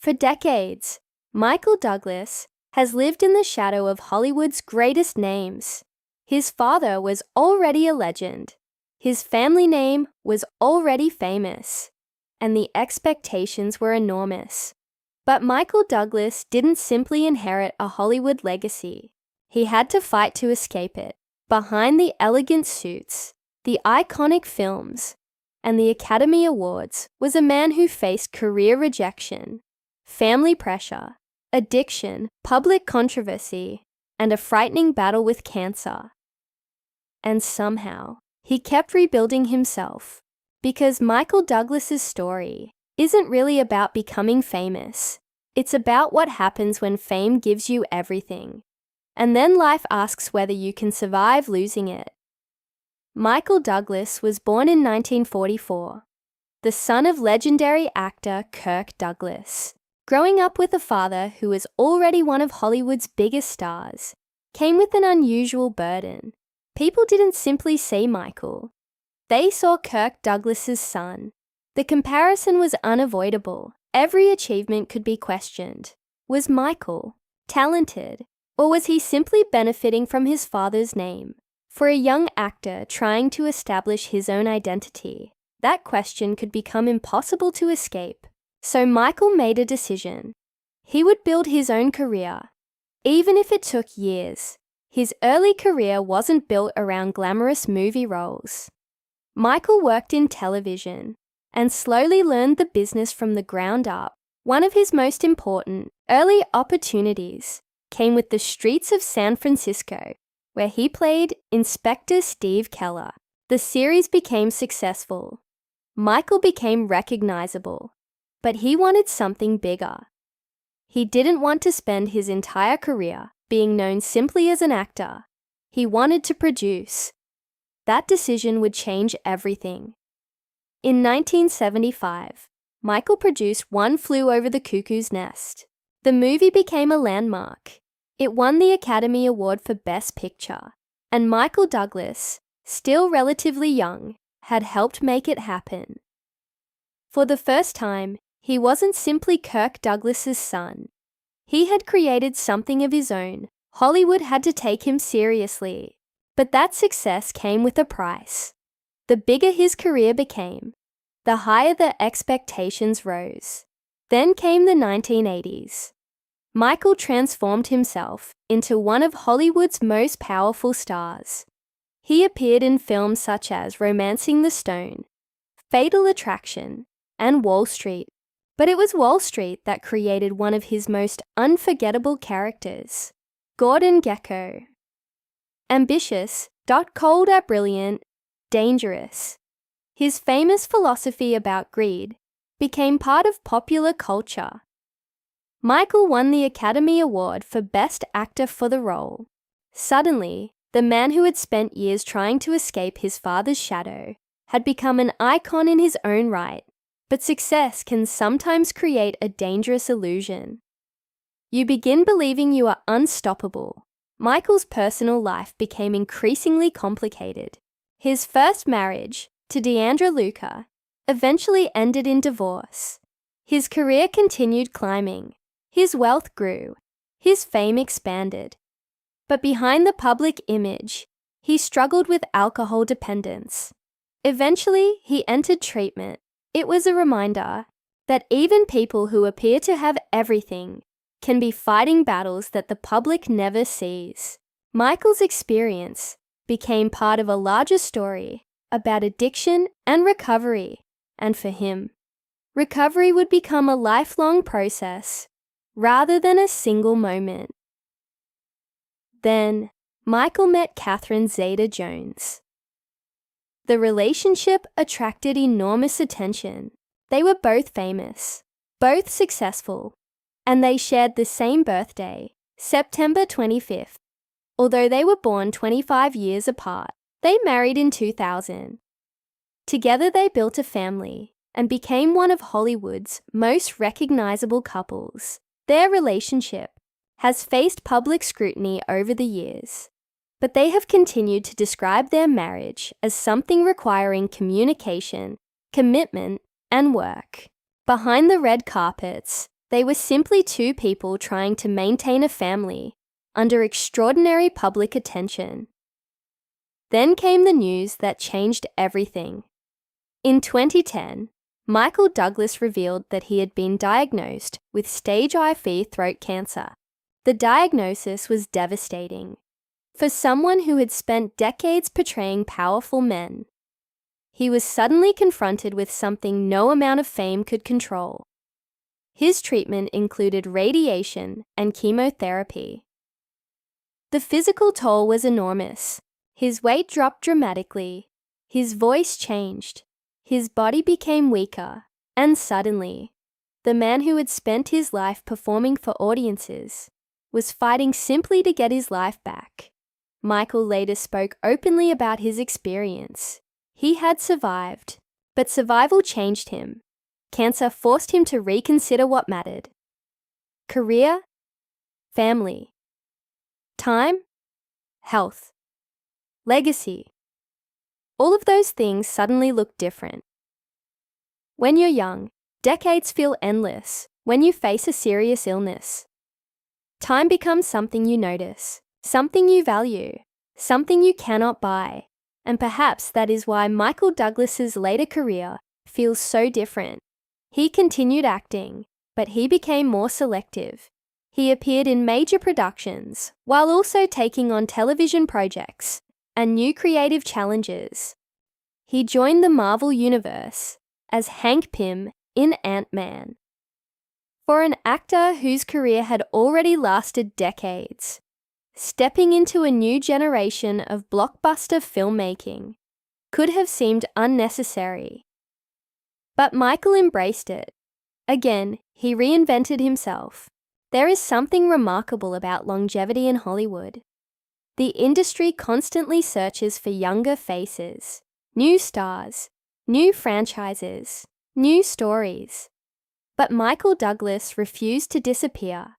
For decades, Michael Douglas has lived in the shadow of Hollywood's greatest names. His father was already a legend. His family name was already famous, and the expectations were enormous. But Michael Douglas didn't simply inherit a Hollywood legacy. He had to fight to escape it. Behind the elegant suits, the iconic films, and the Academy Awards was a man who faced career rejection, family pressure, addiction, public controversy, and a frightening battle with cancer. And somehow, he kept rebuilding himself, because Michael Douglas's story isn't really about becoming famous. It's about what happens when fame gives you everything, and then life asks whether you can survive losing it. Michael Douglas was born in 1944, the son of legendary actor Kirk Douglas. Growing up with a father who was already one of Hollywood's biggest stars came with an unusual burden. People didn't simply see Michael. They saw Kirk Douglas's son. The comparison was unavoidable. Every achievement could be questioned. Was Michael talented, or was he simply benefiting from his father's name? For a young actor trying to establish his own identity, that question could become impossible to escape. So Michael made a decision. He would build his own career, even if it took years. His early career wasn't built around glamorous movie roles. Michael worked in television and slowly learned the business from the ground up. One of his most important early opportunities came with the streets of San Francisco, where he played Inspector Steve Keller. The series became successful. Michael became recognizable, but he wanted something bigger. He didn't want to spend his entire career being known simply as an actor. He wanted to produce. That decision would change everything. In 1975, Michael produced One Flew Over the Cuckoo's Nest. The movie became a landmark. It won the Academy Award for Best Picture, and Michael Douglas, still relatively young, had helped make it happen. For the first time, he wasn't simply Kirk Douglas's son. He had created something of his own. Hollywood had to take him seriously. But that success came with a price. The bigger his career became, the higher the expectations rose. Then came the 1980s. Michael transformed himself into one of Hollywood's most powerful stars. He appeared in films such as Romancing the Stone, Fatal Attraction, and Wall Street. But it was Wall Street that created one of his most unforgettable characters, Gordon Gekko. Ambitious, cold at brilliant, dangerous. His famous philosophy about greed became part of popular culture. Michael won the Academy Award for Best Actor for the role. Suddenly, the man who had spent years trying to escape his father's shadow had become an icon in his own right. But success can sometimes create a dangerous illusion. You begin believing you are unstoppable. Michael's personal life became increasingly complicated. His first marriage, to Deandra Luca, eventually ended in divorce. His career continued climbing. His wealth grew. His fame expanded. But behind the public image, he struggled with alcohol dependence. Eventually, he entered treatment. It was a reminder that even people who appear to have everything can be fighting battles that the public never sees. Michael's experience became part of a larger story about addiction and recovery, and for him, recovery would become a lifelong process rather than a single moment. Then, Michael met Catherine Zeta-Jones. The relationship attracted enormous attention. They were both famous, both successful, and they shared the same birthday, September 25th. Although they were born 25 years apart, they married in 2000. Together they built a family and became one of Hollywood's most recognizable couples. Their relationship has faced public scrutiny over the years, but they have continued to describe their marriage as something requiring communication, commitment, and work. Behind the red carpets, They were simply two people trying to maintain a family under extraordinary public attention. Then came the news that changed everything. In 2010, Michael Douglas revealed that he had been diagnosed with stage IV throat cancer. The diagnosis was devastating for someone who had spent decades portraying powerful men. He was suddenly confronted with something no amount of fame could control. His treatment included radiation and chemotherapy. The physical toll was enormous. His weight dropped dramatically. His voice changed. His body became weaker. And suddenly, the man who had spent his life performing for audiences was fighting simply to get his life back. Michael later spoke openly about his experience. He had survived, but survival changed him. Cancer forced him to reconsider what mattered. Career, family, time, health, legacy. All of those things suddenly look different. When you're young, decades feel endless when you face a serious illness. Time becomes something you notice, something you value, something you cannot buy. And perhaps that is why Michael Douglas's later career feels so different. He continued acting, but he became more selective. He appeared in major productions while also taking on television projects and new creative challenges. He joined the Marvel Universe as Hank Pym in Ant-Man. For an actor whose career had already lasted decades, stepping into a new generation of blockbuster filmmaking could have seemed unnecessary. But Michael embraced it. Again, he reinvented himself. There is something remarkable about longevity in Hollywood. The industry constantly searches for younger faces, new stars, new franchises, new stories. But Michael Douglas refused to disappear.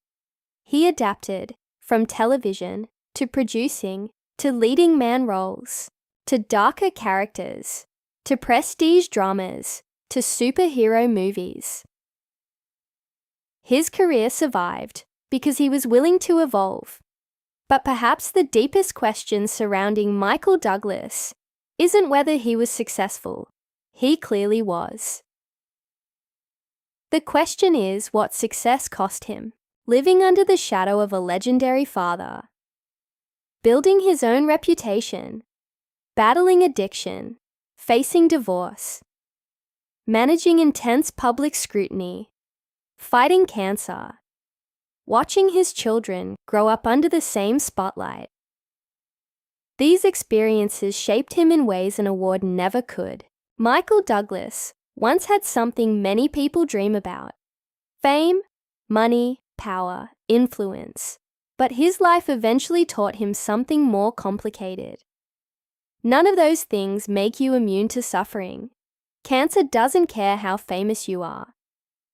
He adapted from television to producing to leading man roles, to darker characters, to prestige dramas, to superhero movies. His career survived because he was willing to evolve. But perhaps the deepest question surrounding Michael Douglas isn't whether he was successful. He clearly was. The question is what success cost him. Living under the shadow of a legendary father, building his own reputation, battling addiction, facing divorce, managing intense public scrutiny, fighting cancer, watching his children grow up under the same spotlight. These experiences shaped him in ways an award never could. Michael Douglas once had something many people dream about: fame, money, power, influence. But his life eventually taught him something more complicated. None of those things make you immune to suffering. Cancer doesn't care how famous you are.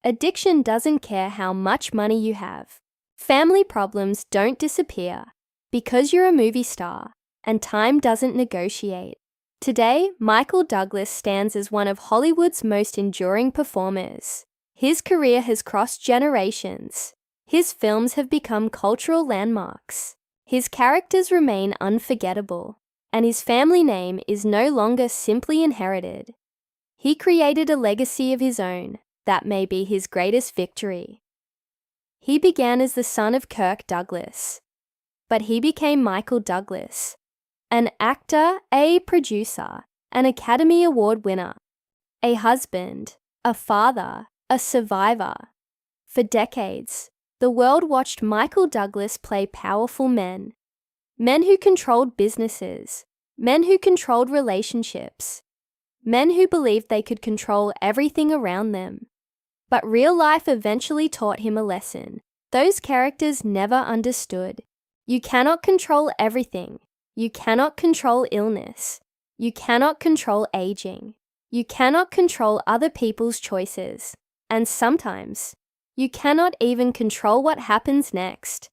Addiction doesn't care how much money you have. Family problems don't disappear because you're a movie star, and time doesn't negotiate. Today, Michael Douglas stands as one of Hollywood's most enduring performers. His career has crossed generations. His films have become cultural landmarks. His characters remain unforgettable, and his family name is no longer simply inherited. He created a legacy of his own that may be his greatest victory. He began as the son of Kirk Douglas, but he became Michael Douglas, an actor, a producer, an Academy Award winner, a husband, a father, a survivor. For decades, the world watched Michael Douglas play powerful men. Men who controlled businesses, men who controlled relationships, men who believed they could control everything around them. But real life eventually taught him a lesson those characters never understood. You cannot control everything. You cannot control illness. You cannot control aging. You cannot control other people's choices. And sometimes, you cannot even control what happens next.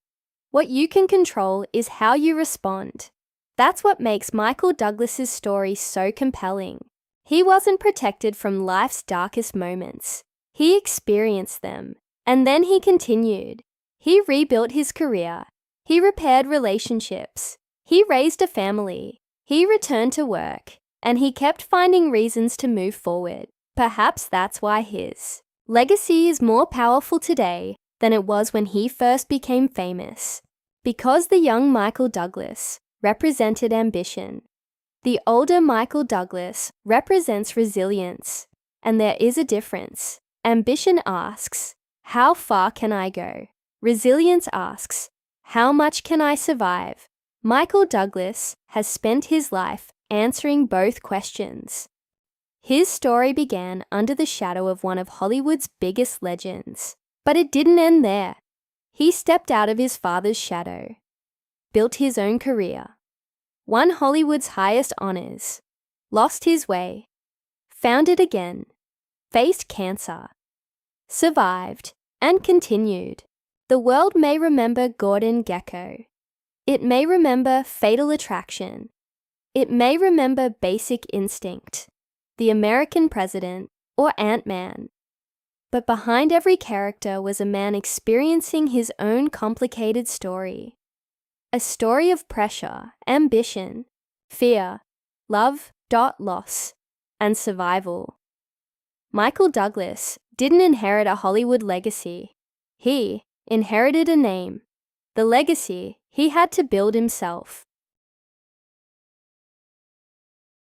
What you can control is how you respond. That's what makes Michael Douglas's story so compelling. He wasn't protected from life's darkest moments. He experienced them, And then he continued. He rebuilt his career. He repaired relationships. He raised a family. He returned to work. And he kept finding reasons to move forward. Perhaps that's why his legacy is more powerful today than it was when he first became famous. Because the young Michael Douglas represented ambition. The older Michael Douglas represents resilience. And there is a difference. Ambition asks, how far can I go? Resilience asks, how much can I survive? Michael Douglas has spent his life answering both questions. His story began under the shadow of one of Hollywood's biggest legends. But it didn't end there. He stepped out of his father's shadow, built his own career, won Hollywood's highest honors, lost his way, found it again, faced cancer, survived, and continued. The world may remember Gordon Gekko. It may remember Fatal Attraction. It may remember Basic Instinct, The American President, or Ant-Man. But behind every character was a man experiencing his own complicated story. A story of pressure, ambition, fear, love, loss, and survival. Michael Douglas didn't inherit a Hollywood legacy. He inherited a name. The legacy he had to build himself.